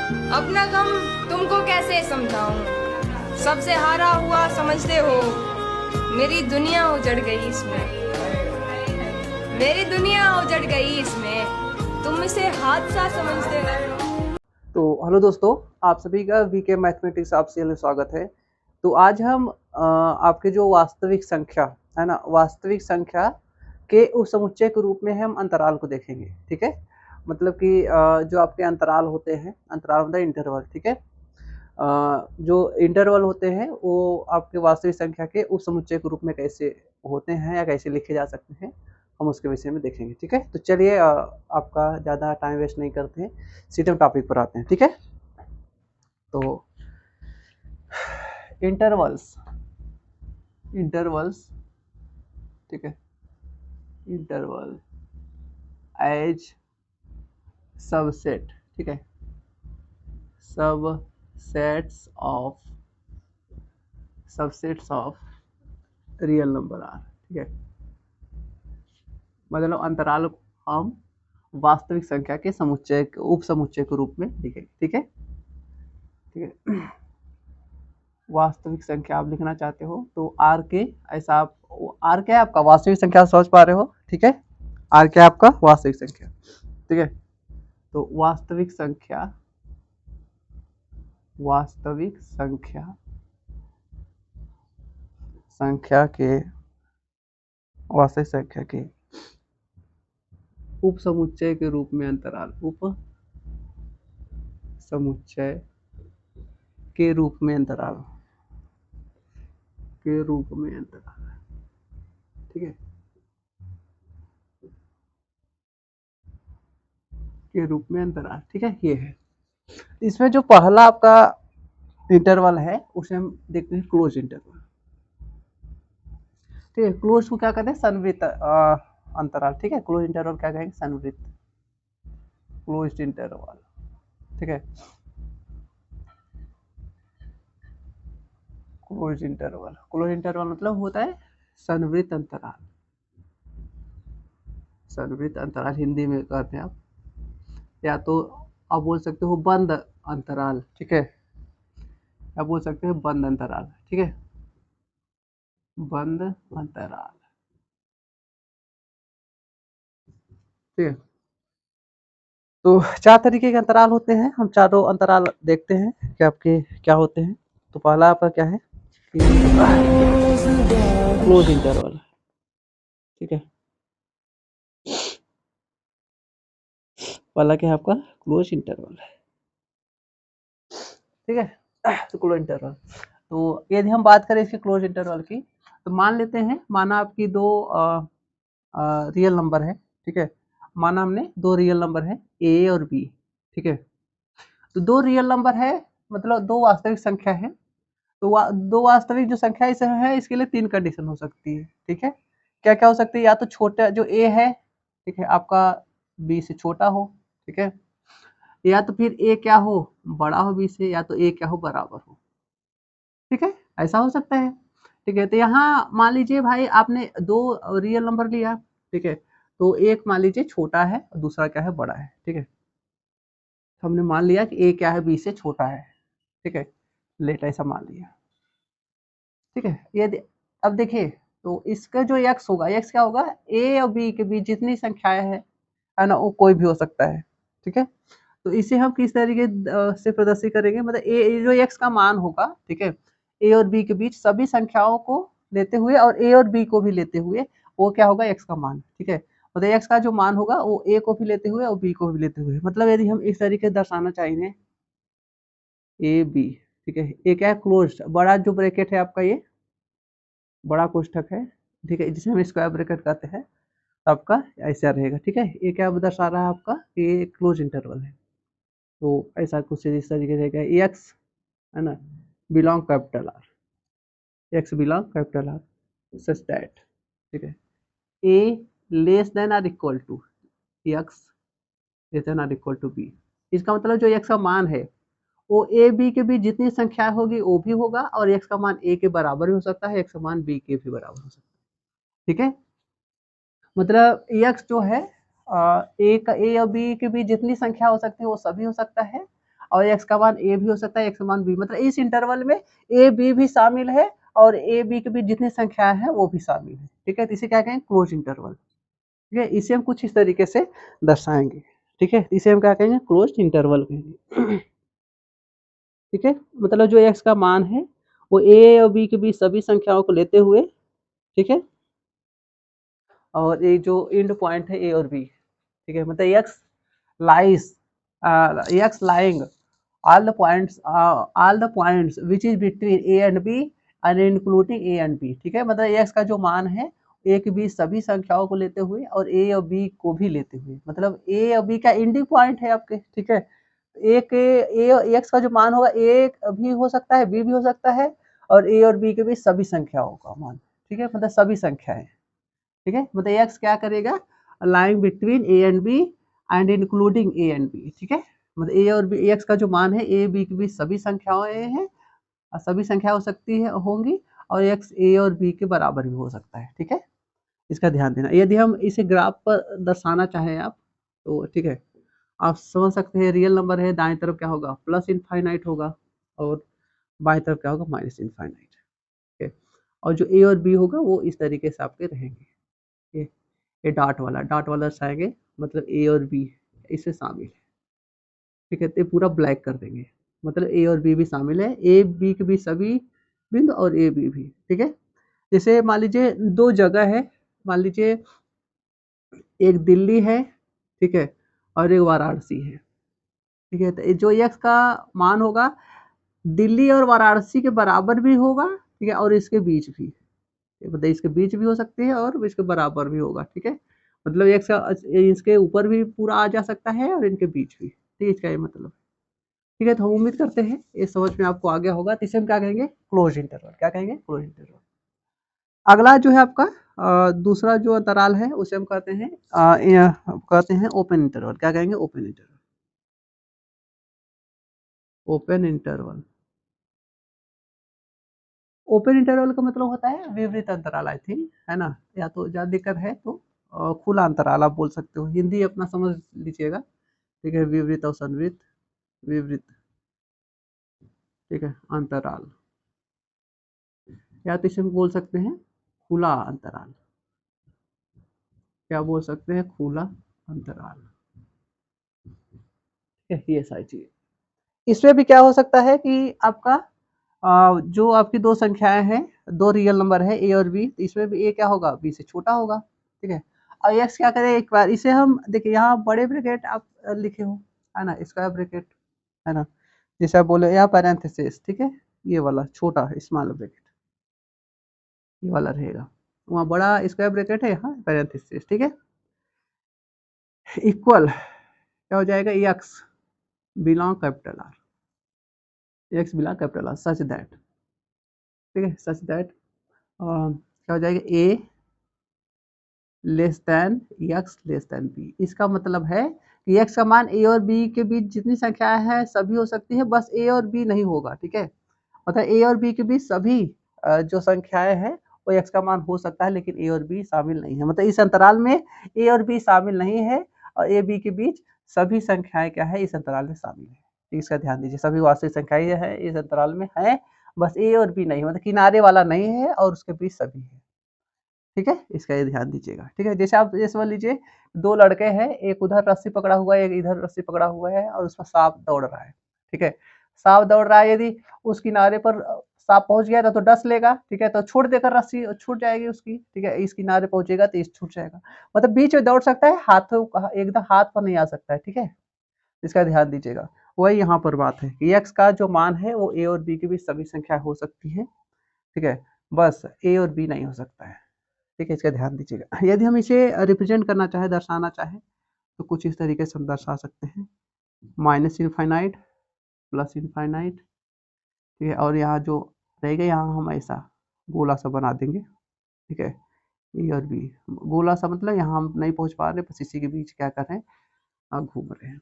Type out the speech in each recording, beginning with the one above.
अपना गम तुमको कैसे समझाऊं, सबसे हारा हुआ समझते हो। मेरी दुनिया उजड़ गई इसमें, मेरी दुनिया उजड़ गई इसमें, तुम इसे हादसा समझते हो। तो हेलो दोस्तों, आप सभी का वीके मैथमेटिक्स आपसे स्वागत है। तो आज हम आपके जो वास्तविक संख्या है ना, वास्तविक संख्या के उस समुच्चय के रूप में हम अंतराल को देखेंगे। ठीक है, मतलब कि जो आपके अंतराल होते हैं, अंतराल मतलब इंटरवल। ठीक है, जो इंटरवल होते हैं वो आपके वास्तविक संख्या के उप समुच्चय के रूप में कैसे होते हैं या कैसे लिखे जा सकते हैं, हम उसके विषय में देखेंगे। ठीक है, तो चलिए आपका ज़्यादा टाइम वेस्ट नहीं करते हैं, सीधे हम टॉपिक पर आते हैं। ठीक है, तो इंटरवल्स, इंटरवल्स ठीक है, इंटरवल एज सबसेट। ठीक है, subsets of, subsets of real number R. ठीक है, मतलब अंतराल हम वास्तविक संख्या के समुच्चय, उप समुच्चय के रूप में लिखेंगे। ठीक है, ठीक है, वास्तविक संख्या आप लिखना चाहते हो तो आर के, ऐसा आप, आर क्या है आपका वास्तविक संख्या, समझ पा रहे हो। ठीक है, आर क्या है आपका वास्तविक संख्या। ठीक है, तो वास्तविक संख्या, वास्तविक संख्या, संख्या के, वास्तविक संख्या के उप समुच्चय के रूप में अंतराल, उप समुच्चय के रूप में अंतराल, के रूप में अंतराल। ठीक है, के रूप में अंतराल। ठीक है, ये है। इसमें जो पहला आपका इंटरवल है उसे हम देखते हैं क्लोज इंटरवल। ठीक है, क्लोज को क्या कहते हैं, संवृत अंतराल। ठीक है, क्लोज इंटरवल क्या कहेंगे, संवृत, क्लोज इंटरवल। ठीक है, क्लोज इंटरवल, क्लोज इंटरवल मतलब होता है संवृत अंतराल, संवृत अंतराल हिंदी में कहते हैं आप, या तो आप बोल सकते हो बंद अंतराल। ठीक है, आप बोल सकते हो बंद अंतराल। ठीक है, बंद अंतराल। ठीक है, तो चार तरीके के अंतराल होते हैं, हम चारों अंतराल देखते हैं कि आपके क्या होते हैं। तो पहला आपका क्या है, क्लोज इंटरवल। ठीक है, पहला क्या है आपका क्लोज इंटरवल। ठीक है, तो क्लोज इंटरवल, तो यदि हम बात करें इसके क्लोज इंटरवल की, तो मान लेते हैं, माना आपकी दो रियल नंबर है। ठीक है, माना हमने दो रियल नंबर है ए और बी। ठीक है, तो दो रियल नंबर है, मतलब दो वास्तविक संख्या है। तो दो वास्तविक जो संख्या इसे है, इसके लिए तीन कंडीशन हो सकती है। ठीक है, क्या क्या हो सकती है, या तो छोटा जो ए है, ठीक है, आपका बी से छोटा हो। ठीक है, या तो फिर ए क्या हो, बड़ा हो बी से, या तो ए क्या हो, बराबर हो। ठीक है, ऐसा हो सकता है। ठीक है, तो यहाँ मान लीजिए भाई आपने दो रियल नंबर लिया। ठीक है, तो एक मान लीजिए छोटा है और दूसरा क्या है, बड़ा है। ठीक है, हमने मान लिया कि ए क्या है, बी से छोटा है। ठीक है, लेट ऐसा मान लिया। ठीक है, ये अब देखिए, तो इसका जो x होगा, x क्या होगा, a और b के बीच जितनी संख्याएं हैं, है ना, वो कोई भी हो सकता है। ठीक है, तो इसे हम किस तरीके से प्रदर्शित करेंगे, मतलब a जो x का मान होगा, ठीक है, a और b के बीच सभी संख्याओं को लेते हुए और a और b को भी लेते हुए, वो क्या होगा, x का मान। ठीक है, मतलब x का जो मान होगा वो a को भी लेते हुए और b को भी लेते हुए, मतलब यदि हम इस तरीके से दर्शाना चाहेंगे ए बी। ठीक है, ये क्या है, क्लोज, बड़ा जो ब्रैकेट है आपका, ये बड़ा कोष्ठक है। ठीक है, जिसे हम स्क्वायर ब्रैकेट कहते हैं, तो आपका ऐसा रहेगा। ठीक है, ये क्या दर्शा रहा है आपका, ये क्लोज इंटरवल है। तो ऐसा कुछ इस तरीके से रहेगा, एक्स है ना, belong capital R, x belong capital R such that, ठीक है, a less than or equal to x, less than or equal to b. इसका मतलब जो एक्स का मान है वो ए बी के बीच जितनी संख्या होगी वो भी होगा, और एक्स का मान ए के बराबर भी हो सकता है, एक्स का मान बी के भी बराबर हो सकता है। ठीक है, मतलब एक्स जो है ए और बी के बीच जितनी संख्या हो सकती है वो सभी हो सकता है, और x का मान a भी हो सकता है, x का मान b, मतलब इस इंटरवल में a b भी शामिल है और a b के बीच जितनी संख्याएं हैं वो भी शामिल है, ठीक है। तो इसे क्या कहेंगे, क्लोज इंटरवल, ठीक है। इसे हम कुछ इस तरीके से दर्शाएंगे, ठीक है। इसे हम क्या कहेंगे, क्लोज इंटरवल कहेंगे, ठीक है। मतलब जो x का मान है वो a और b के बीच सभी संख्याओं को लेते हुए, ठीक है, और ये जो एंड पॉइंट है a और b, ठीक है, मतलब x lies x lying all the points which is between a and b and including a and b, ठीक है। मतलब x का जो मान है a के बीच सभी संख्याओं को लेते हुए और a और b को भी लेते हुए, मतलब a और b का एंडिंग पॉइंट है आपके, ठीक है। एक a x का जो मान होगा a भी हो सकता है, b भी हो सकता है, और a और b के बीच सभी संख्याओं का मान, ठीक है, मतलब सभी संख्याएं, ठीक है। मतलब x क्या करेगा, lying between a and b and including a and b, ठीक है। मतलब a और b, x का जो मान है a b के बीच सभी संख्याएं हैं, सभी संख्या हो सकती है होंगी, और x a और b के बराबर भी हो सकता है, ठीक है। इसका ध्यान देना। यदि हम इसे ग्राफ पर दर्शाना चाहें आप तो, ठीक है, आप समझ सकते हैं रियल नंबर है, दाएं तरफ क्या होगा, प्लस इनफाइनाइट होगा, और बाएं तरफ क्या होगा, माइनस इनफाइनाइट, ठीक है। और जो a और b होगा वो इस तरीके से आपके रहेंगे, ये डाट वाला दर्शाएंगे, मतलब a और b इससे शामिल है, ठीक है। तो पूरा ब्लैक कर देंगे, मतलब a और b भी शामिल है, a b के बीच सभी बिंदु और a b भी, ठीक है। जैसे मान लीजिए दो जगह है, मान लीजिए एक दिल्ली है, ठीक है, और एक वाराणसी है, ठीक है। तो जो x का मान होगा दिल्ली और वाराणसी के बराबर भी होगा, ठीक है, और इसके बीच भी, मतलब इसके बीच भी हो सकती है और इसके बराबर भी होगा, ठीक है। मतलब एक इसके ऊपर भी पूरा आ जा सकता है और इनके बीच भी, ठीक है, इसका ये मतलब, ठीक है। तो हम उम्मीद करते हैं ये समझ में आपको आ गया होगा। तो इसे हम क्या कहेंगे, क्लोज इंटरवल, क्या कहेंगे, क्लोज इंटरवल। अगला जो है आपका दूसरा जो अंतराल है उसे हम कहते हैं ओपन इंटरवल, क्या कहेंगे, open interval, open interval. Open interval का मतलब होता है विवृत अंतराल, आई थिंक, है ना, या तो ज्यादा दिक्कत है तो खुला अंतराल आप बोल सकते हो, हिंदी अपना समझ लीजिएगा, ठीक है। विवृत और संवृत, विवृत, ठीक है, अंतराल, या तो इसे हम बोल सकते हैं खुला अंतराल, क्या बोल सकते हैं, खुला अंतराल, ये सारी चीज। इसमें भी क्या हो सकता है कि आपका जो आपकी दो संख्याएं हैं, दो रियल नंबर है a और b, इसमें भी a क्या होगा, b से छोटा होगा, ठीक है। और x क्या करें, एक बार इसे हम देखिए, यहाँ बड़े ब्रैकेट आप लिखे हो, है ना, स्क्वायर ब्रैकेट, है ना, जैसे आप बोले यहाँ पैरेंथेसिस, ठीक है, ये वाला छोटा स्मॉल ब्रैकेट, ये वाला रहेगा, वहाँ बड़ा स्क्वायर ब्रैकेट है, यहाँ पैरेंथेसिस, ठीक है। इक्वल क्या हो जाएगा, x belong capital R, x belong capital R, such that, ठीक है, सच दैट क्या हो जाएगा, a less than x less than b। इसका मतलब है कि x का मान a और b के बीच जितनी संख्याएं हैं सभी हो सकती है, बस a और b नहीं होगा, ठीक है। मतलब a और b के बीच सभी जो संख्याएं हैं वो x का मान हो सकता है, लेकिन a और b शामिल नहीं है, मतलब इस अंतराल में a और b शामिल नहीं है, और a b के बीच सभी संख्याएं क्या है, इस अंतराल में शामिल है, इसका ध्यान दीजिए, सभी वास्तविक संख्याएं है इस अंतराल में है, बस a और b नहीं, मतलब किनारे वाला नहीं है और उसके बीच सभी है, ठीक है, इसका ये ध्यान दीजिएगा, ठीक है। जैसे आप जैसे मान लीजिए दो लड़के हैं, एक उधर रस्सी पकड़ा हुआ है, एक इधर रस्सी पकड़ा हुआ है, और उसमें सांप दौड़ रहा है, ठीक है। सांप दौड़ रहा है, यदि उस किनारे पर सांप पहुंच गया तो डस लेगा, ठीक है, तो छोड़ देकर रस्सी छूट जाएगी उसकी, ठीक है, इस किनारे पहुंचेगा तो इस छूट जाएगा, मतलब बीच में दौड़ सकता है, हाथों एकदम हाथ पर नहीं आ सकता है, ठीक है, इसका ध्यान दीजिएगा। वही यहाँ पर बात है कि x का जो मान है वो a और b के बीच सभी संख्या हो सकती है, ठीक है, बस a और b नहीं हो सकता है, ठीक है, इसका ध्यान दीजिएगा। यदि हम इसे रिप्रेजेंट करना चाहे, दर्शाना चाहे, तो कुछ इस तरीके से हम दर्शा सकते हैं, माइनस इनफाइनाइट प्लस इनफाइनाइट, ठीक है, और यहाँ जो रहेगा यहाँ हम ऐसा गोला सा बना देंगे, ठीक है, ए और बी, गोला सा मतलब यहाँ हम नहीं पहुँच पा रहे, बस इसी के बीच क्या कर रहे हैं, घूम रहे हैं,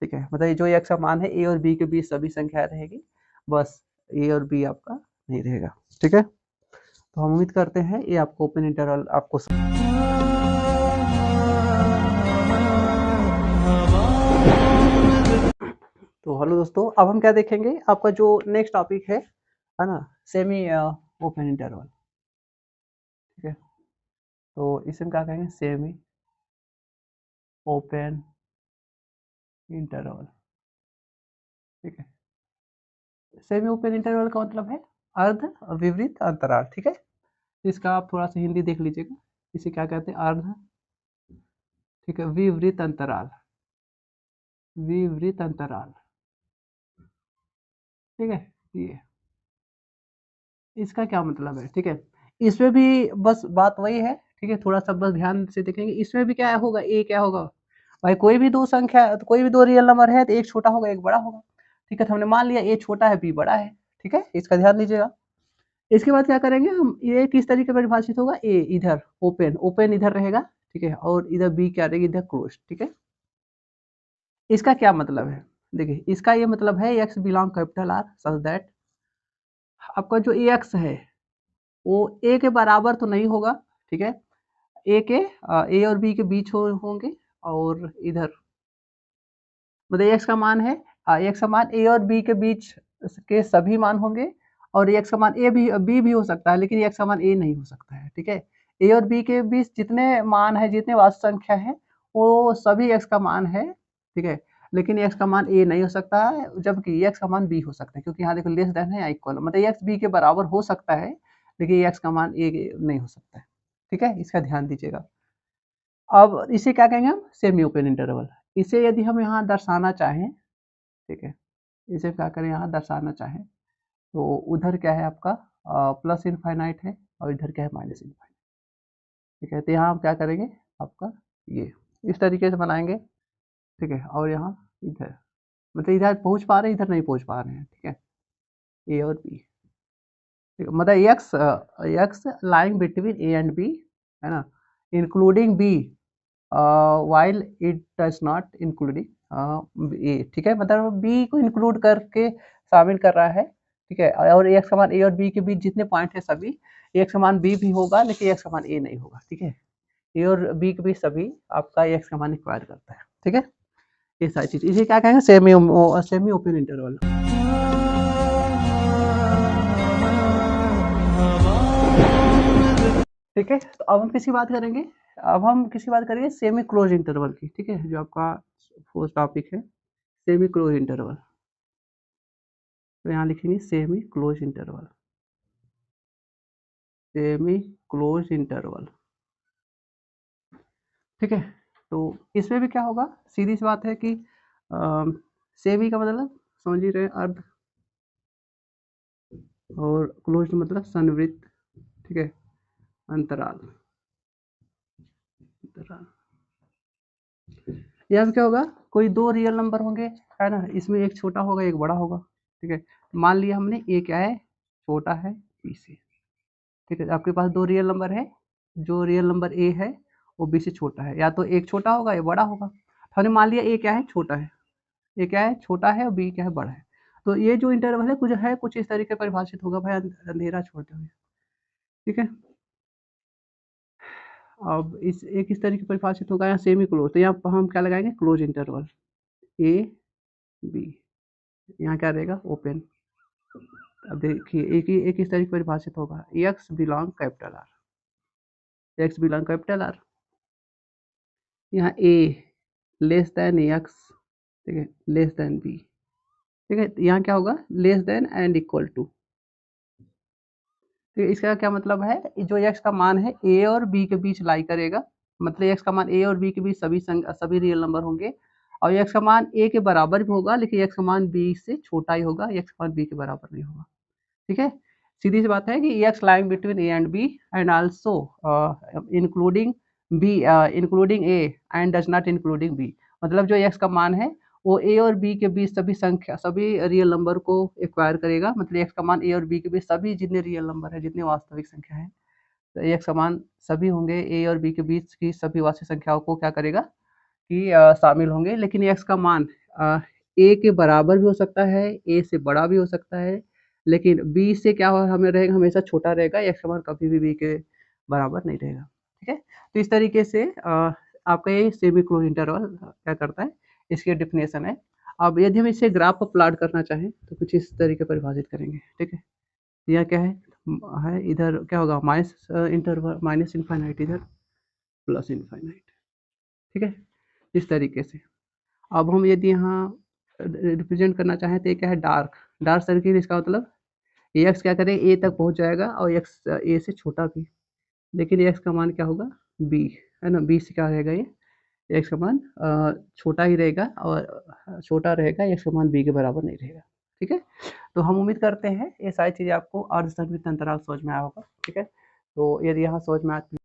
ठीक है। मतलब जो x का मान है a और b के बीच सभी संख्याएं रहेगी, बस a और b आपका नहीं रहेगा, ठीक है। तो हम उम्मीद करते हैं ये आपको ओपन इंटरवल आपको तो हेलो दोस्तों, अब हम क्या देखेंगे, आपका जो नेक्स्ट टॉपिक है ना, सेमी ओपन इंटरवल। ठीक है, तो इसे हम क्या कहेंगे, सेमी ओपन इंटरवल। ठीक है, सेमी ओपन इंटरवल का मतलब है अर्ध विवरित अंतराल। ठीक है, इसका आप थोड़ा सा हिंदी देख लीजिएगा, इसे क्या कहते हैं, अर्ध, ठीक है, विवरित अंतराल, विवरित अंतराल। ठीक है, ये इसका क्या मतलब है। ठीक है, इसमें भी बस बात वही है। ठीक है, थोड़ा सा बस ध्यान से देखेंगे, इसमें भी क्या होगा, ए क्या होगा भाई, कोई भी दो संख्या, तो कोई भी दो रियल नंबर है तो एक छोटा होगा एक बड़ा होगा। ठीक है, तो हमने मान लिया ए छोटा है बी बड़ा है। ठीक है, इसका ध्यान दीजिएगा। इसके बाद क्या करेंगे हम, ये किस तरीके से परिभाषित होगा, ए इधर ओपन, ओपन इधर रहेगा। ठीक है, और इधर बी क्या रहेगी, इधर क्लोज। ठीक है, इसका क्या मतलब है, देखिए इसका ये मतलब है x belong capital R such that आपका जो ए एक्स है वो ए के बराबर तो नहीं होगा। ठीक है, ए के ए और बी के बीच होंगे, और इधर मतलब एक्स का मान है, एक्स का मान ए और बी के बीच के सभी मान होंगे, और एक्स का मान ए भी बी भी हो सकता है, लेकिन एक्स का मान ए नहीं हो सकता है। ठीक है, ए और बी के बीच जितने मान है, जितने वास्तविक संख्या है, वो सभी एक्स का मान है। ठीक है, लेकिन एक्स का मान ए नहीं हो सकता है, जबकि एक्स का मान बी हो सकता है, क्योंकि यहाँ देखो लेस देन है या इक्वल, मतलब एक्स बी के बराबर हो सकता है, लेकिन एक्स का मान ए नहीं हो सकता है। ठीक है, इसका ध्यान दीजिएगा। अब इसे क्या कहेंगे हम, सेमी ओपन इंटरवल। इसे यदि हम यहाँ दर्शाना चाहें, ठीक है, इसे क्या करें, यहाँ दर्शाना चाहें तो उधर क्या है आपका प्लस इनफाइनाइट है, और इधर क्या है माइनस इनफाइनाइट। ठीक है, तो यहाँ हम क्या करेंगे, आपका ये इस तरीके से बनाएंगे। ठीक है, और यहाँ इधर मतलब इधर पहुँच पा रहे हैं, इधर नहीं पहुँच पा रहे हैं। ठीक है, ए और बी, ठीक है, मतलब x x lying between a and b, है ना, including b while it does not including a. ठीक है, मतलब बी को इंक्लूड करके शामिल कर रहा है। ठीक है, और एक्स समान ए और बी के बीच जितने पॉइंट है सभी एक समान बी भी होगा, लेकिन एक समान ए नहीं होगा। ठीक है, ए और बी के बीच सभी आपका एक्स समान रिक्वायर करता है। ठीक है, ये सारी चीज, इसे क्या कहेंगे, सेमी ओपन इंटरवल। ठीक है, तो अब हम किसी बात करेंगे, अब हम किसी बात करेंगे सेमी क्लोज इंटरवल की। ठीक है, जो आपका फोर्थ टॉपिक है, सेमी क्लोज इंटरवल। तो यहाँ लिखेंगे semi close interval, semi close interval. ठीक है, तो इसमें भी क्या होगा, सीधी सी बात है कि सेमी का मतलब समझ ही रहे, अर्ध, और क्लोज मतलब संवृत्त। ठीक है, अंतराल, अंतराल। यहाँ क्या होगा, कोई दो रियल नंबर होंगे, है ना, इसमें एक छोटा होगा एक बड़ा होगा। ठीक है, मान लिया हमने ए क्या है, छोटा है बी से। ठीक है, आपके पास दो रियल नंबर है, जो रियल नंबर ए है वो बी से छोटा है, या तो एक छोटा होगा या बड़ा होगा। तो हमने मान लिया ए क्या है, छोटा है, ए क्या है, छोटा है, और बी क्या है, बड़ा है। तो ये जो इंटरवल है कुछ इस तरीके परिभाषित होगा भाई, अंधेरा छोड़ते हुए। ठीक है, अब इस तरीके परिभाषित होगा, यहाँ सेमी क्लोज, तो यहाँ पर हम क्या लगाएंगे, क्लोज इंटरवल, ए बी, यहाँ क्या रहेगा, ओपन। अब देखिए एक इस तरीके परिभाषित होगा, x belong capital R, x belong capital are, यहाँ ए लेस देन एक्स, ठीक है, लेस देन बी। ठीक है, यहाँ क्या होगा, less than and equal to. तो इसका क्या मतलब है, जो एक्स का मान है ए और बी के बीच लाई करेगा, मतलब एक्स का मान ए और बी के बीच सभी रियल नंबर होंगे, और एक्स का मान ए के बराबर भी होगा, लेकिन एक्स का मान बी से छोटा ही होगा, एक्स का मान बी के बराबर नहीं होगा। ठीक है, सीधी सी बात है कि x lying between a and b and also including b, including a and does not including b, मतलब जो एक्स का मान है वो ए और बी के बीच सभी रियल नंबर को एक्वायर करेगा, मतलब एक्स का मान ए और बी के बीच सभी जितने रियल नंबर है, जितने वास्तविक संख्या है, तो एक्स का मान सभी होंगे, ए और बी के बीच की सभी वास्तविक संख्याओं को क्या करेगा कि शामिल होंगे, लेकिन एक्स का मान ए के बराबर भी हो सकता है, ए से बड़ा भी हो सकता है, लेकिन बी से क्या हमें रहेगा, हमेशा छोटा रहेगा, एक्स का मान कभी भी बी के बराबर नहीं रहेगा। ठीक है, तो इस तरीके से आपका ये सेमी क्लोज इंटरवल क्या करता है, इसकी डेफिनेशन है। अब यदि हम इसे ग्राफ पर प्लॉट करना चाहें तो कुछ इस तरीके परिभाषित करेंगे, ठीक है। यह क्या है इधर क्या होगा माइनस इंटरवल माइनस इनफाइनाइट, इधर प्लस इनफाइनाइट, ठीक है, इस तरीके से। अब हम यदि यहाँ रिप्रेजेंट करना चाहें तो ये क्या है डार्क सर्किल, इसका मतलब एक्स क्या करे ए तक पहुंच जाएगा और एक्स ए से छोटा भी, लेकिन एक्स का मान क्या होगा बी, है ना, बी से क्या रहेगा ये एक्स का मान छोटा ही रहेगा और छोटा रहेगा, एक्स का मान बी के बराबर नहीं रहेगा, ठीक है। तो हम उम्मीद करते हैं ये सारी चीज़ें आपको अर्धसंतुलित अंतराल समझ में आया होगा, ठीक है। तो यदि यहाँ समझ में आती